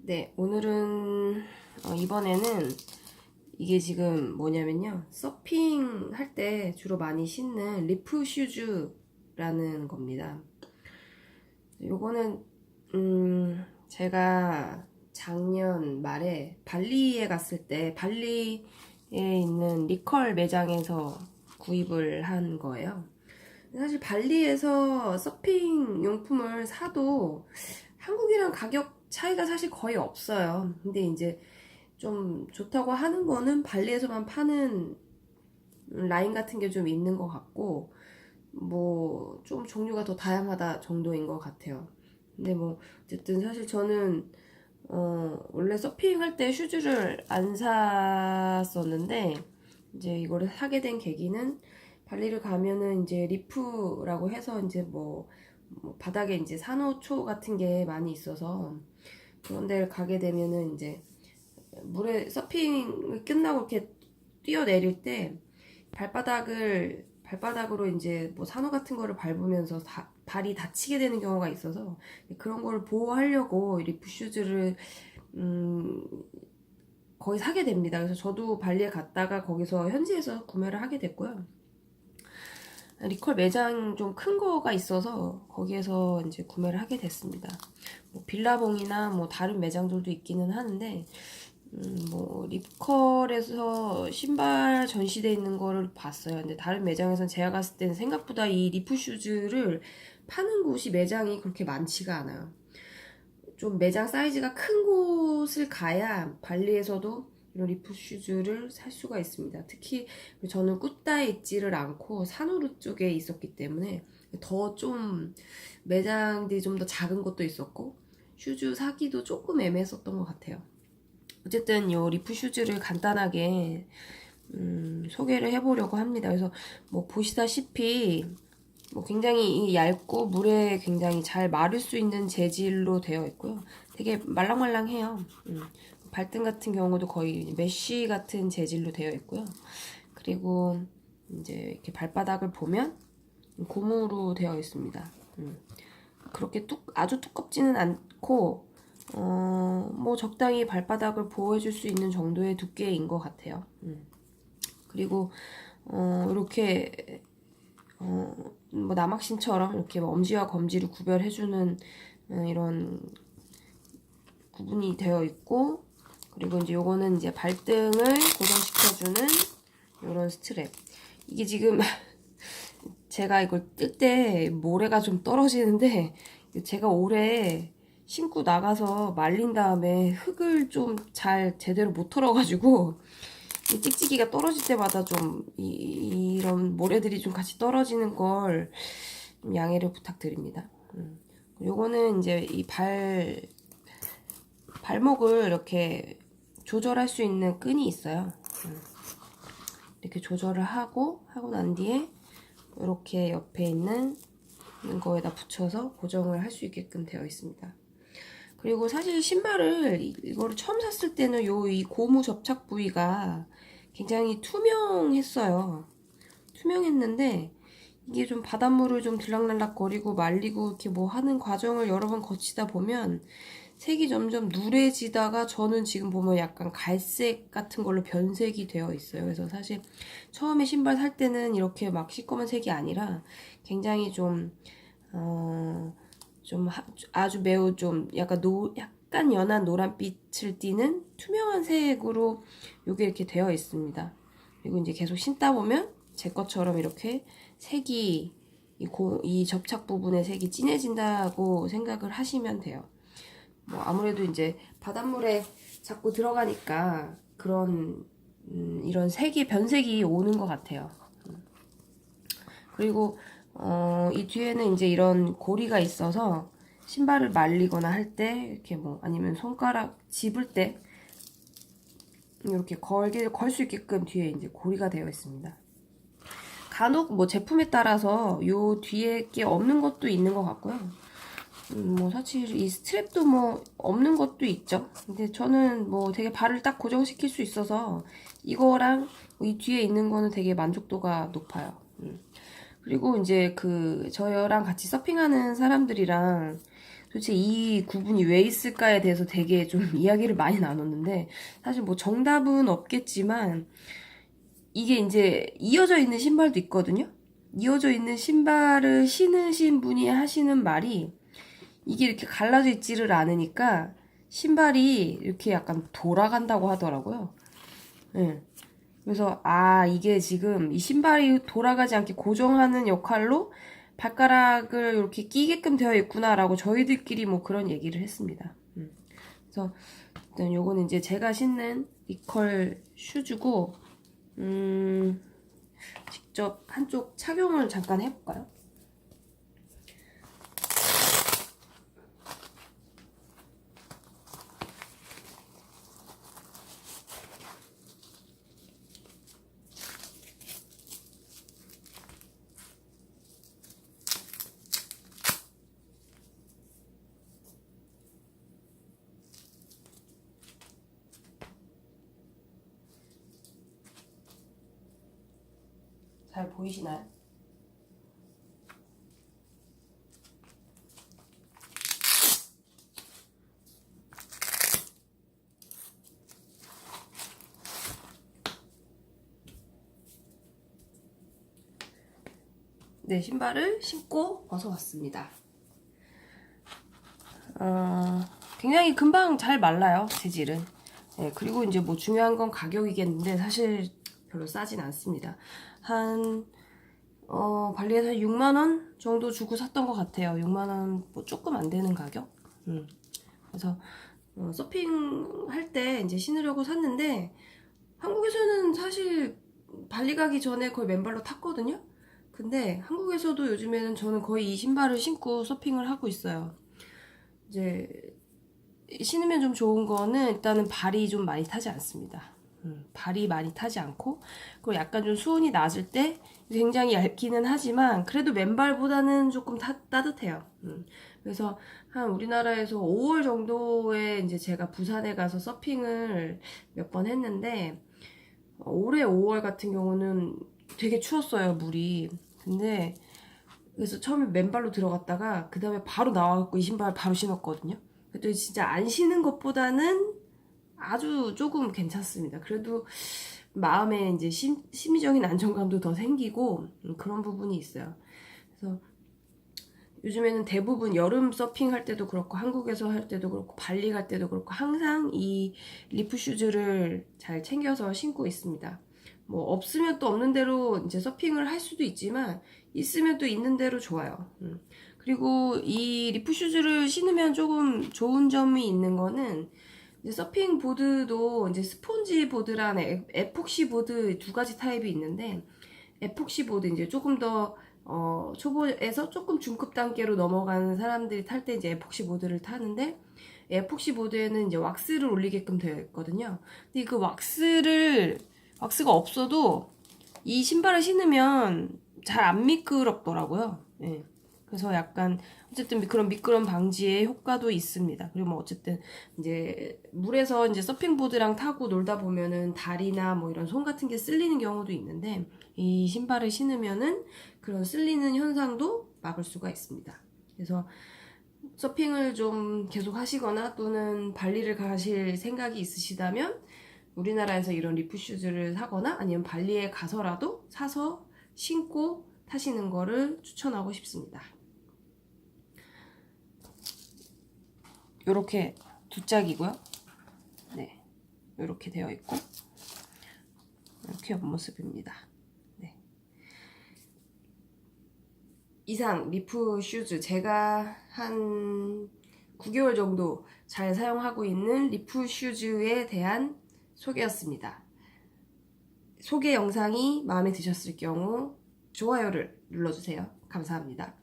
네, 오늘은 이번에는 이게 지금 뭐냐면요. 서핑 할 때 주로 많이 신는 리프 슈즈라는 겁니다. 요거는 제가 작년 말에 발리에 갔을 때 발리에 있는 리컬 매장에서 구입을 한 거예요. 사실 발리에서 서핑 용품을 사도 한국이랑 가격 차이가 사실 거의 없어요. 근데 이제 좀 좋다고 하는 거는 발리에서만 파는 라인 같은 게 좀 있는 것 같고, 뭐 좀 종류가 더 다양하다 정도인 것 같아요. 근데 뭐 어쨌든 사실 저는 원래 서핑할 때 슈즈를 안 샀었는데 이제 이거를 사게 된 계기는 발리를 가면은 이제 리프라고 해서 이제 뭐 바닥에 이제 산호초 같은 게 많이 있어서 그런 데를 가게 되면은 이제 물에 서핑을 끝나고 이렇게 뛰어내릴 때 발바닥으로 이제 뭐 산호 같은 거를 밟으면서 발이 다치게 되는 경우가 있어서 그런 거를 보호하려고 리프 슈즈를 거의 사게 됩니다. 그래서 저도 발리에 갔다가 거기서 현지에서 구매를 하게 됐고요. 리컬 매장 좀 큰 거가 있어서 거기에서 이제 구매를 하게 됐습니다. 뭐 빌라봉이나 뭐 다른 매장들도 있기는 하는데 뭐 리컬에서 신발 전시돼 있는 거를 봤어요. 근데 다른 매장에서는 제가 갔을 때는 생각보다 이 리프 슈즈를 파는 곳이 매장이 그렇게 많지가 않아요. 좀 매장 사이즈가 큰 곳을 가야 발리에서도 이런 리프 슈즈를 살 수가 있습니다. 특히 저는 꾸따에 있지를 않고 산후루 쪽에 있었기 때문에 더 좀 매장들이 좀 더 작은 곳도 있었고 슈즈 사기도 조금 애매했었던 것 같아요. 어쨌든 요 리프 슈즈를 간단하게 소개를 해보려고 합니다. 그래서 뭐 보시다시피 뭐 굉장히 얇고 물에 굉장히 잘 마를 수 있는 재질로 되어 있고요. 되게 말랑말랑해요. 발등 같은 경우도 거의 메쉬 같은 재질로 되어 있고요. 그리고 이제 이렇게 발바닥을 보면 고무로 되어 있습니다. 그렇게 아주 두껍지는 않고 뭐 적당히 발바닥을 보호해줄 수 있는 정도의 두께인 것 같아요. 그리고 이렇게 뭐 남학신처럼 이렇게 엄지와 검지를 구별해주는 이런 구분이 되어 있고, 그리고 이제 요거는 이제 발등을 고정시켜주는 이런 스트랩. 이게 지금 제가 이걸 뜰 때 모래가 좀 떨어지는데 제가 올해 신고 나가서 말린 다음에 흙을 좀 잘 제대로 못 털어가지고 이 찍찍이가 떨어질 때마다 좀 이런 모래들이 좀 같이 떨어지는 걸 좀 양해를 부탁드립니다. 요거는 이제 이 발목을 이렇게 조절할 수 있는 끈이 있어요. 이렇게 조절을 하고 난 뒤에 이렇게 옆에 있는 거에다 붙여서 고정을 할 수 있게끔 되어 있습니다. 그리고 사실 신발을 이거를 처음 샀을 때는 이 고무 접착 부위가 굉장히 투명했어요. 투명했는데 이게 좀 바닷물을 좀 들락날락 거리고 말리고 이렇게 뭐 하는 과정을 여러 번 거치다 보면 색이 점점 누래지다가 저는 지금 보면 약간 갈색 같은 걸로 변색이 되어 있어요. 그래서 사실 처음에 신발 살 때는 이렇게 막 시꺼먼 색이 아니라 굉장히 아주 매우 좀 약간 연한 노란빛을 띠는 투명한 색으로 이게 이렇게 되어 있습니다. 그리고 이제 계속 신다 보면 제 것처럼 이렇게 색이 이 접착 부분의 색이 진해진다고 생각을 하시면 돼요. 뭐 아무래도 이제 바닷물에 자꾸 들어가니까 그런 이런 변색이 오는 것 같아요. 그리고 이 뒤에는 이제 이런 고리가 있어서 신발을 말리거나 할 때 이렇게 뭐 아니면 손가락 집을 때 이렇게 걸 수 있게끔 뒤에 이제 고리가 되어 있습니다. 간혹 뭐 제품에 따라서 요 뒤에 게 없는 것도 있는 것 같고요. 뭐 사실 이 스트랩도 뭐 없는 것도 있죠. 근데 저는 뭐 되게 발을 딱 고정시킬 수 있어서 이거랑 이 뒤에 있는 거는 되게 만족도가 높아요. 그리고 이제 저랑 같이 서핑하는 사람들이랑 도대체 이 구분이 왜 있을까에 대해서 되게 좀 이야기를 많이 나눴는데, 사실 뭐 정답은 없겠지만 이게 이제 이어져 있는 신발도 있거든요. 이어져 있는 신발을 신으신 분이 하시는 말이, 이게 이렇게 갈라져 있지를 않으니까 신발이 이렇게 약간 돌아간다고 하더라고요. 예. 그래서 이게 지금 이 신발이 돌아가지 않게 고정하는 역할로 발가락을 이렇게 끼게끔 되어 있구나라고 저희들끼리 뭐 그런 얘기를 했습니다. 그래서 일단 요거는 이제 제가 신는 리컬 슈즈고, 직접 한쪽 착용을 잠깐 해볼까요? 잘 보이시나요? 네, 신발을 신고 벗어왔습니다. 굉장히 금방 잘 말라요, 재질은. 네, 그리고 이제 뭐 중요한 건 가격이겠는데 사실 별로 싸진 않습니다. 발리에서 6만원 정도 주고 샀던 것 같아요. 6만원 뭐 조금 안 되는 가격? 그래서 서핑할 때 이제 신으려고 샀는데, 한국에서는 사실 발리 가기 전에 거의 맨발로 탔거든요. 근데 한국에서도 요즘에는 저는 거의 이 신발을 신고 서핑을 하고 있어요. 이제 신으면 좀 좋은 거는 일단은 발이 좀 많이 타지 않습니다. 발이 많이 타지 않고, 그리고 약간 좀 수온이 낮을 때 굉장히 얇기는 하지만 그래도 맨발보다는 조금 따뜻해요. 그래서 한 우리나라에서 5월 정도에 이제 제가 부산에 가서 서핑을 몇 번 했는데, 올해 5월 같은 경우는 되게 추웠어요, 물이. 근데 그래서 처음에 맨발로 들어갔다가 그 다음에 바로 나와갖고 이 신발 바로 신었거든요. 그래도 진짜 안 신은 것보다는 아주 조금 괜찮습니다. 그래도 마음에 이제 심리적인 안정감도 더 생기고 그런 부분이 있어요. 그래서 요즘에는 대부분 여름 서핑 할 때도 그렇고 한국에서 할 때도 그렇고 발리 갈 때도 그렇고 항상 이 리프 슈즈를 잘 챙겨서 신고 있습니다. 뭐 없으면 또 없는 대로 이제 서핑을 할 수도 있지만 있으면 또 있는 대로 좋아요. 그리고 이 리프 슈즈를 신으면 조금 좋은 점이 있는 거는, 이제 서핑 보드도 이제 스폰지 보드랑 에폭시 보드 두 가지 타입이 있는데, 에폭시 보드 이제 조금 더 초보에서 조금 중급 단계로 넘어가는 사람들이 탈 때 이제 에폭시 보드를 타는데, 에폭시 보드에는 이제 왁스를 올리게끔 되어 있거든요. 근데 그 왁스가 없어도 이 신발을 신으면 잘 안 미끄럽더라고요. 예. 그래서 약간 어쨌든 그런 미끄럼 방지의 효과도 있습니다. 그리고 뭐 어쨌든 이제 물에서 이제 서핑보드랑 타고 놀다 보면은 다리나 뭐 이런 손 같은 게 쓸리는 경우도 있는데, 이 신발을 신으면은 그런 쓸리는 현상도 막을 수가 있습니다. 그래서 서핑을 좀 계속 하시거나 또는 발리를 가실 생각이 있으시다면 우리나라에서 이런 리프 슈즈를 사거나 아니면 발리에 가서라도 사서 신고 타시는 거를 추천하고 싶습니다. 요렇게 두 짝이고요. 네, 요렇게 되어 있고 이렇게 옆모습입니다. 네. 이상 리프 슈즈, 제가 한 9개월 정도 잘 사용하고 있는 리프 슈즈에 대한 소개였습니다. 소개 영상이 마음에 드셨을 경우 좋아요를 눌러주세요. 감사합니다.